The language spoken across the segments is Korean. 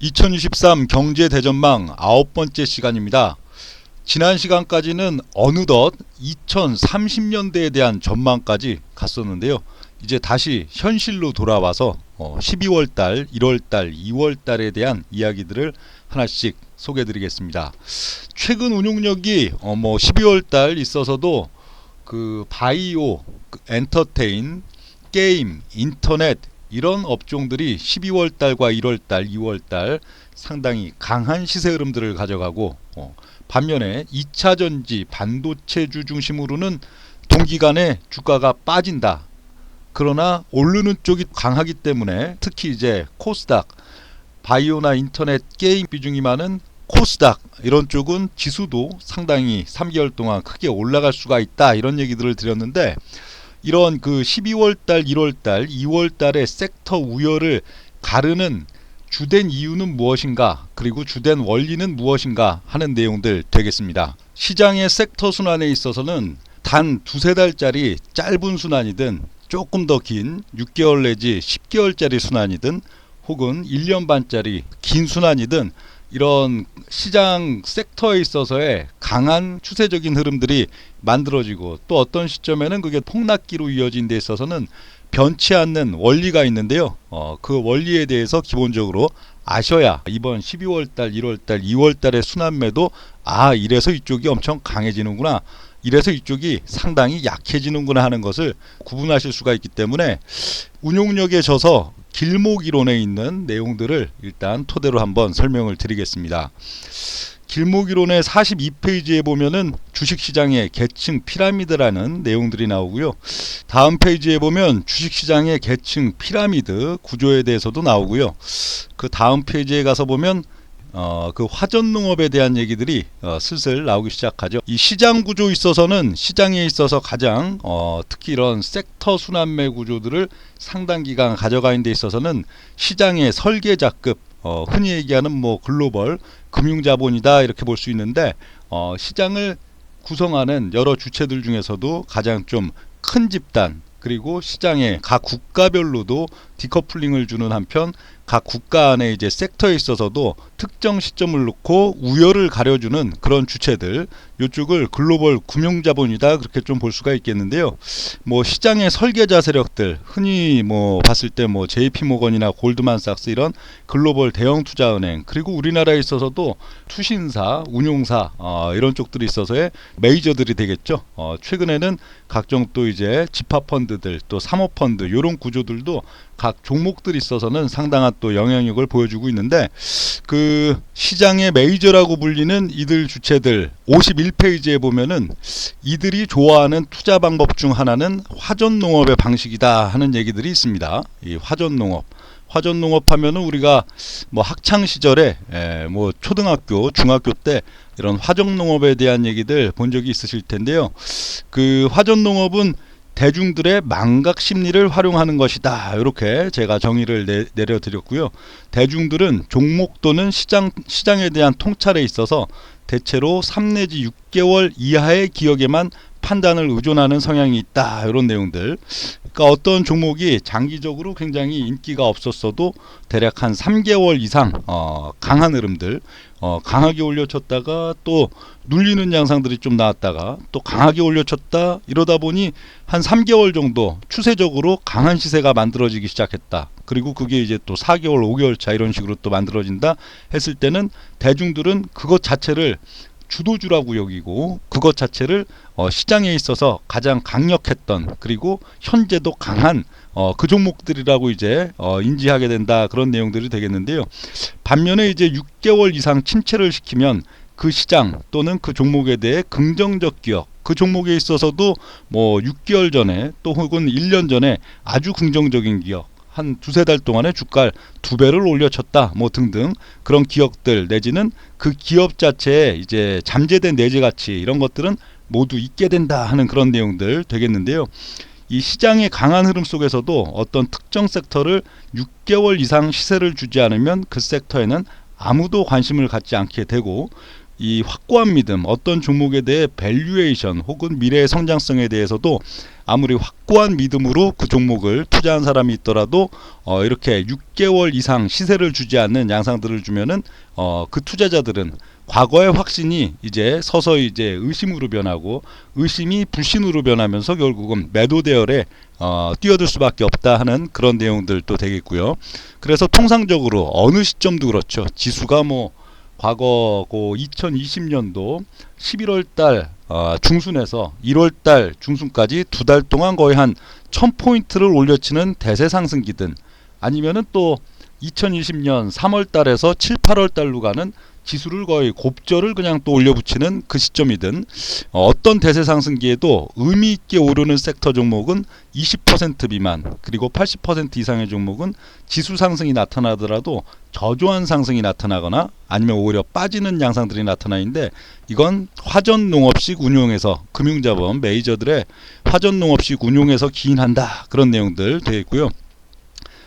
2023 경제대전망 9번째 시간입니다. 지난 시간까지는 어느덧 2030년대에 대한 전망까지 갔었는데요. 이제 다시 현실로 돌아와서 12월달, 1월달, 2월달에 대한 이야기들을 하나씩 소개해드리겠습니다. 최근 운용력이 12월달 있어서도 그 바이오, 엔터테인, 게임, 인터넷 이런 업종들이 12월달과 1월달, 2월달 상당히 강한 시세 흐름들을 가져가고 반면에 2차전지, 반도체주 중심으로는 동기간에 주가가 빠진다. 그러나 오르는 쪽이 강하기 때문에 특히 이제 코스닥, 바이오나 인터넷, 게임 비중이 많은 코스닥 이런 쪽은 지수도 상당히 3개월 동안 크게 올라갈 수가 있다. 이런 얘기들을 드렸는데 이런 그 12월달, 1월달, 2월달의 섹터 우열을 가르는 주된 이유는 무엇인가, 그리고 주된 원리는 무엇인가 하는 내용들 되겠습니다. 시장의 섹터 순환에 있어서는 단 두세 달짜리 짧은 순환이든 조금 더 긴 6개월 내지 10개월짜리 순환이든 혹은 1년 반짜리 긴 순환이든 이런 시장 섹터에 있어서의 강한 추세적인 흐름들이 만들어지고 또 어떤 시점에는 그게 폭락기로 이어진 데 있어서는 변치 않는 원리가 있는데요. 그 원리에 대해서 기본적으로 아셔야 이번 12월달, 1월달, 2월달의 순환매도 이래서 이쪽이 엄청 강해지는구나, 이래서 이쪽이 상당히 약해지는구나 하는 것을 구분하실 수가 있기 때문에 운용력에 져서 길목이론에 있는 내용들을 일단 토대로 한번 설명을 드리겠습니다. 길목이론의 42페이지에 보면은 주식시장의 계층 피라미드라는 내용들이 나오고요. 다음 페이지에 보면 주식시장의 계층 피라미드 구조에 대해서도 나오고요. 그 다음 페이지에 가서 보면 그 화전농업에 대한 얘기들이 슬슬 나오기 시작하죠. 이 시장 구조 있어서는 시장에 있어서 가장 특히 이런 섹터 순환매 구조들을 상당 기간 가져가는 데 있어서는 시장의 설계자급, 흔히 얘기하는 글로벌 금융자본이다 이렇게 볼 수 있는데 시장을 구성하는 여러 주체들 중에서도 가장 좀 큰 집단, 그리고 시장의 각 국가별로도 디커플링을 주는 한편 각 국가 안에 이제 섹터에 있어서도 특정 시점을 놓고 우열을 가려주는 그런 주체들, 이쪽을 글로벌 금융자본이다 그렇게 좀 볼 수가 있겠는데요. 시장의 설계자 세력들, 흔히 봤을 때 JP모건이나 골드만삭스 이런 글로벌 대형 투자은행, 그리고 우리나라에 있어서도 투신사, 운용사 이런 쪽들이 있어서의 메이저들이 되겠죠. 최근에는 각종 또 이제 집합펀드들, 또 사모펀드 이런 구조들도 각 종목들이 있어서는 상당한 또 영향력을 보여주고 있는데 그 시장의 메이저라고 불리는 이들 주체들 51페이지에 보면은 이들이 좋아하는 투자 방법 중 하나는 화전농업의 방식이다 하는 얘기들이 있습니다. 이 화전농업 하면은 우리가 학창 시절에 초등학교, 중학교 때 이런 화전농업에 대한 얘기들 본 적이 있으실 텐데요. 그 화전농업은 대중들의 망각 심리를 활용하는 것이다. 이렇게 제가 정의를 내려드렸고요. 대중들은 종목 또는 시장에 대한 통찰에 있어서 대체로 3 내지 6개월 이하의 기억에만 판단을 의존하는 성향이 있다. 이런 내용들. 그러니까 어떤 종목이 장기적으로 굉장히 인기가 없었어도 대략 한 3개월 이상 강한 흐름들, 강하게 올려쳤다가 또 눌리는 양상들이 좀 나왔다가 또 강하게 올려쳤다, 이러다 보니 한 3개월 정도 추세적으로 강한 시세가 만들어지기 시작했다. 그리고 그게 이제 또 4개월, 5개월 차 이런 식으로 또 만들어진다 했을 때는 대중들은 그것 자체를 주도주라고 여기고 그것 자체를 시장에 있어서 가장 강력했던, 그리고 현재도 강한 그 종목들이라고 이제 인지하게 된다, 그런 내용들이 되겠는데요. 반면에 이제 6개월 이상 침체를 시키면 그 시장 또는 그 종목에 대해 긍정적 기억, 그 종목에 있어서도 6개월 전에 또 혹은 1년 전에 아주 긍정적인 기억, 한 두세 달 동안에 주가를 2배를 올려쳤다 등등 그런 기업들, 내지는 그 기업 자체에 이제 잠재된 내재 가치, 이런 것들은 모두 있게 된다 하는 그런 내용들 되겠는데요. 이 시장의 강한 흐름 속에서도 어떤 특정 섹터를 6개월 이상 시세를 주지 않으면 그 섹터에는 아무도 관심을 갖지 않게 되고, 이 확고한 믿음, 어떤 종목에 대해 밸류에이션 혹은 미래의 성장성에 대해서도 아무리 확고한 믿음으로 그 종목을 투자한 사람이 있더라도 이렇게 6개월 이상 시세를 주지 않는 양상들을 주면은 그 투자자들은 과거의 확신이 이제 서서히 이제 의심으로 변하고, 의심이 불신으로 변하면서 결국은 매도 대열에 뛰어들 수밖에 없다 하는 그런 내용들도 되겠고요. 그래서 통상적으로 어느 시점도 그렇죠. 지수가 뭐 과거 2020년도 11월달 중순에서 1월달 중순까지 두 달 동안 거의 한 1000포인트를 올려치는 대세 상승기든, 아니면은 또 2020년 3월달에서 7, 8월달로 가는 지수를 거의 곱절을 그냥 또 올려붙이는 그 시점이든, 어떤 대세 상승기에도 의미 있게 오르는 섹터 종목은 20% 미만, 그리고 80% 이상의 종목은 지수 상승이 나타나더라도 저조한 상승이 나타나거나 아니면 오히려 빠지는 양상들이 나타나는데, 이건 화전농업식 운용에서, 금융자본 메이저들의 화전농업식 운용에서 기인한다, 그런 내용들 되겠고요.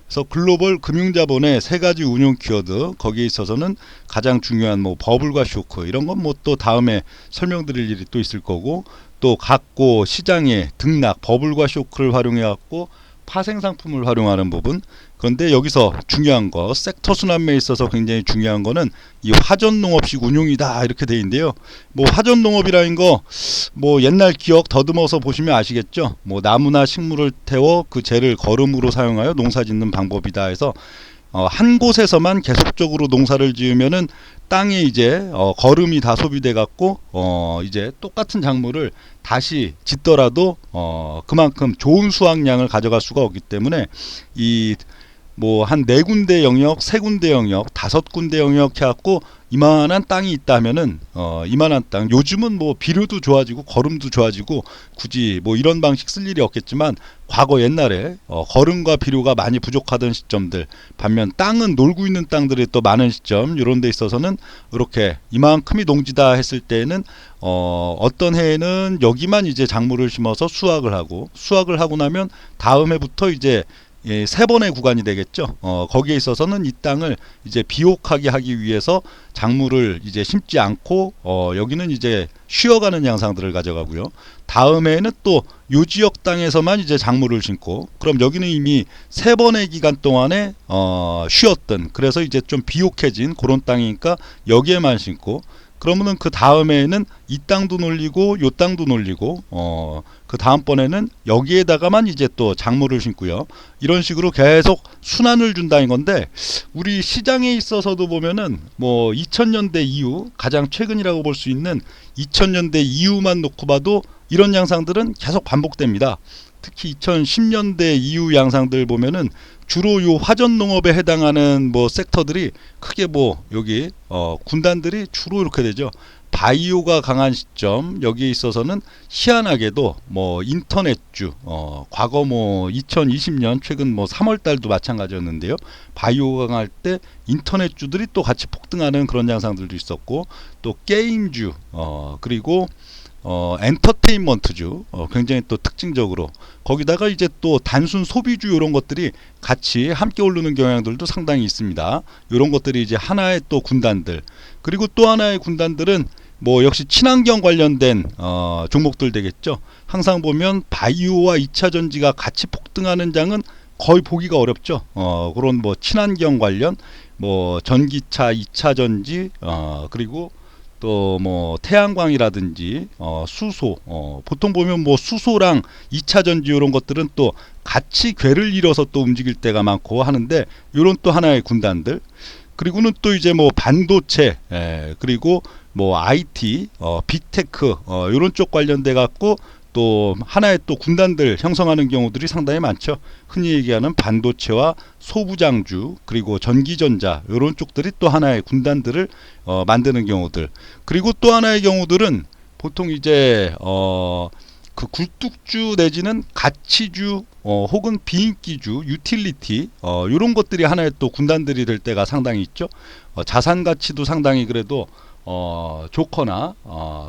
그래서 글로벌 금융자본의 세 가지 운용 키워드, 거기에 있어서는 가장 중요한 뭐 버블과 쇼크, 이런 건 뭐 또 다음에 설명드릴 일이 또 있을 거고, 또 각고 시장의 등락, 버블과 쇼크를 활용해 갖고 파생 상품을 활용하는 부분. 그런데 여기서 중요한 거, 섹터 순환매에 있어서 굉장히 중요한 거는 이 화전농업식 운용이다, 이렇게 돼 있는데요. 뭐 화전농업이라는 거 뭐 옛날 기억 더듬어서 보시면 아시겠죠. 뭐 나무나 식물을 태워 그 재를 거름으로 사용하여 농사 짓는 방법이다 해서 한 곳에서만 계속적으로 농사를 지으면은 땅에 이제 거름이 다 소비돼 갖고 이제 똑같은 작물을 다시 짓더라도 그만큼 좋은 수확량을 가져갈 수가 없기 때문에, 이 뭐 한 4군데 영역, 3군데 영역, 5군데 영역 해갖고 이만한 땅이 있다 하면은 이만한 땅, 요즘은 뭐 비료도 좋아지고 거름도 좋아지고 굳이 뭐 이런 방식 쓸 일이 없겠지만, 과거 옛날에 거름과 비료가 많이 부족하던 시점들, 반면 땅은 놀고 있는 땅들이 또 많은 시점, 이런 데 있어서는 이렇게 이만큼이 농지다 했을 때에는 어떤 해에는 여기만 이제 작물을 심어서 수확을 하고 나면 다음 해부터 이제 세 번의 구간이 되겠죠. 거기에 있어서는 이 땅을 이제 비옥하게 하기 위해서 작물을 이제 심지 않고 여기는 이제 쉬어가는 양상들을 가져가고요. 다음에는 또 요 지역 땅에서만 이제 작물을 심고, 그럼 여기는 이미 세 번의 기간 동안에 쉬었던, 그래서 이제 좀 비옥해진 그런 땅이니까 여기에만 심고, 그러면은 그 다음에는 이 땅도 놀리고 요 땅도 놀리고 그 다음번에는 여기에다가만 이제 또 작물을 심고요. 이런 식으로 계속 순환을 준다는 건데, 우리 시장에 있어서도 보면은 뭐 2000년대 이후, 가장 최근이라고 볼 수 있는 2000년대 이후만 놓고 봐도 이런 양상들은 계속 반복됩니다. 특히 2010년대 이후 양상들 보면은 주로 요 화전농업에 해당하는 뭐 섹터들이 크게 뭐 여기 군단들이 주로 이렇게 되죠. 바이오가 강한 시점, 여기에 있어서는 희한하게도 뭐 인터넷주, 과거 뭐 2020년 최근 뭐 3월달도 마찬가지였는데요. 바이오가 강할 때 인터넷주들이 또 같이 폭등하는 그런 양상들도 있었고, 또 게임주, 그리고 엔터테인먼트주, 굉장히 또 특징적으로, 거기다가 이제 또 단순 소비주, 이런 것들이 같이 함께 오르는 경향들도 상당히 있습니다. 이런 것들이 이제 하나의 또 군단들. 그리고 또 하나의 군단들은 뭐 역시 친환경 관련된 종목들 되겠죠. 항상 보면 바이오와 2차전지가 같이 폭등하는 장은 거의 보기가 어렵죠. 그런 뭐 친환경 관련, 뭐 전기차 2차전지, 그리고 또 뭐 태양광이라든지 수소, 보통 보면 뭐 수소랑 2차전지 이런 것들은 또 같이 궤를 이뤄서 또 움직일 때가 많고 하는데, 이런 또 하나의 군단들. 그리고는 또 이제 뭐 반도체, 그리고 뭐 IT, 빅테크, 이런 쪽 관련돼 갖고 또 하나의 또 군단들 형성하는 경우들이 상당히 많죠. 흔히 얘기하는 반도체와 소부장주, 그리고 전기전자, 이런 쪽들이 또 하나의 군단들을 만드는 경우들. 그리고 또 하나의 경우들은 보통 이제 그 굴뚝주 내지는 가치주, 혹은 비인기주, 유틸리티, 이런 것들이 하나의 또 군단들이 될 때가 상당히 있죠. 자산 가치도 상당히 그래도 좋거나,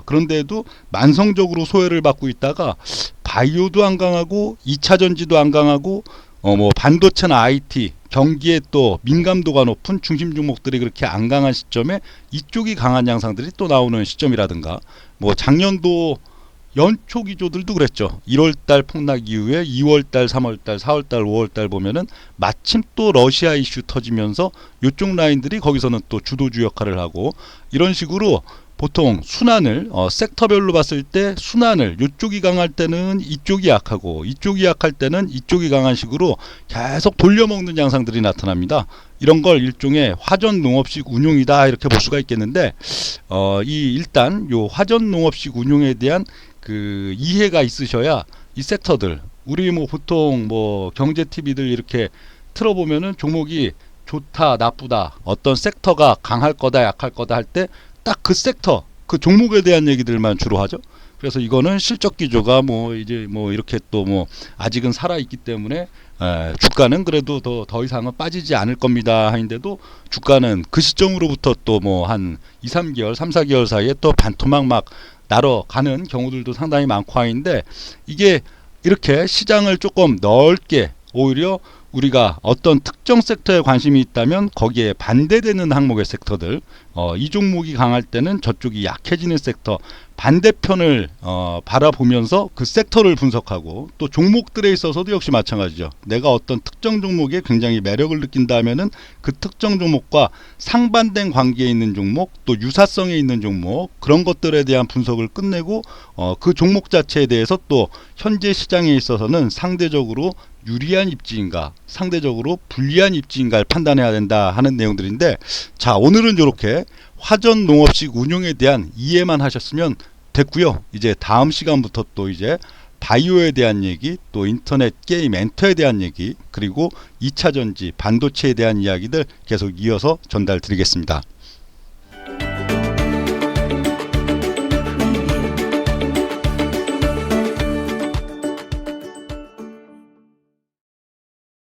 그런데도 만성적으로 소외를 받고 있다가 바이오도 안 강하고 2차전지도 안 강하고 뭐 반도체나 IT, 경기에 또 민감도가 높은 중심 종목들이 그렇게 안 강한 시점에 이쪽이 강한 양상들이 또 나오는 시점이라든가, 뭐 작년도 연초 기조들도 그랬죠. 1월달 폭락 이후에 2월달, 3월달, 4월달, 5월달 보면은 마침 또 러시아 이슈 터지면서 이쪽 라인들이 거기서는 또 주도주 역할을 하고, 이런 식으로 보통 순환을 섹터별로 봤을 때 순환을 이쪽이 강할 때는 이쪽이 약하고 이쪽이 약할 때는 이쪽이 강한 식으로 계속 돌려먹는 양상들이 나타납니다. 이런 걸 일종의 화전 농업식 운용이다 이렇게 볼 수가 있겠는데, 일단 요 화전 농업식 운용에 대한 그 이해가 있으셔야 이 섹터들, 우리 뭐 보통 뭐 경제 TV들 이렇게 틀어보면은 종목이 좋다 나쁘다, 어떤 섹터가 강할 거다 약할 거다 할 때 딱 그 섹터 그 종목에 대한 얘기들만 주로 하죠. 그래서 이거는 실적 기조가 뭐 이제 뭐 이렇게 또 뭐 아직은 살아 있기 때문에 주가는 그래도 더 이상은 빠지지 않을 겁니다 하는데도 주가는 그 시점으로부터 또 뭐 한 2, 3개월 3, 4개월 사이에 또 반토막 막 날아가는 경우들도 상당히 많고 하는데, 이게 이렇게 시장을 조금 넓게, 오히려 우리가 어떤 특정 섹터에 관심이 있다면 거기에 반대되는 항목의 섹터들, 이 종목이 강할 때는 저쪽이 약해지는 섹터, 반대편을 바라보면서 그 섹터를 분석하고, 또 종목들에 있어서도 역시 마찬가지죠. 내가 어떤 특정 종목에 굉장히 매력을 느낀다 하면은 그 특정 종목과 상반된 관계에 있는 종목, 또 유사성에 있는 종목, 그런 것들에 대한 분석을 끝내고 그 종목 자체에 대해서 또 현재 시장에 있어서는 상대적으로 유리한 입지인가 상대적으로 불리한 입지인가를 판단해야 된다 하는 내용들인데, 자, 오늘은 이렇게 화전 농업식 운용에 대한 이해만 하셨으면 됐고요. 이제 다음 시간부터 또 이제 바이오에 대한 얘기, 또 인터넷 게임 엔터에 대한 얘기, 그리고 2차 전지 반도체에 대한 이야기들 계속 이어서 전달 드리겠습니다.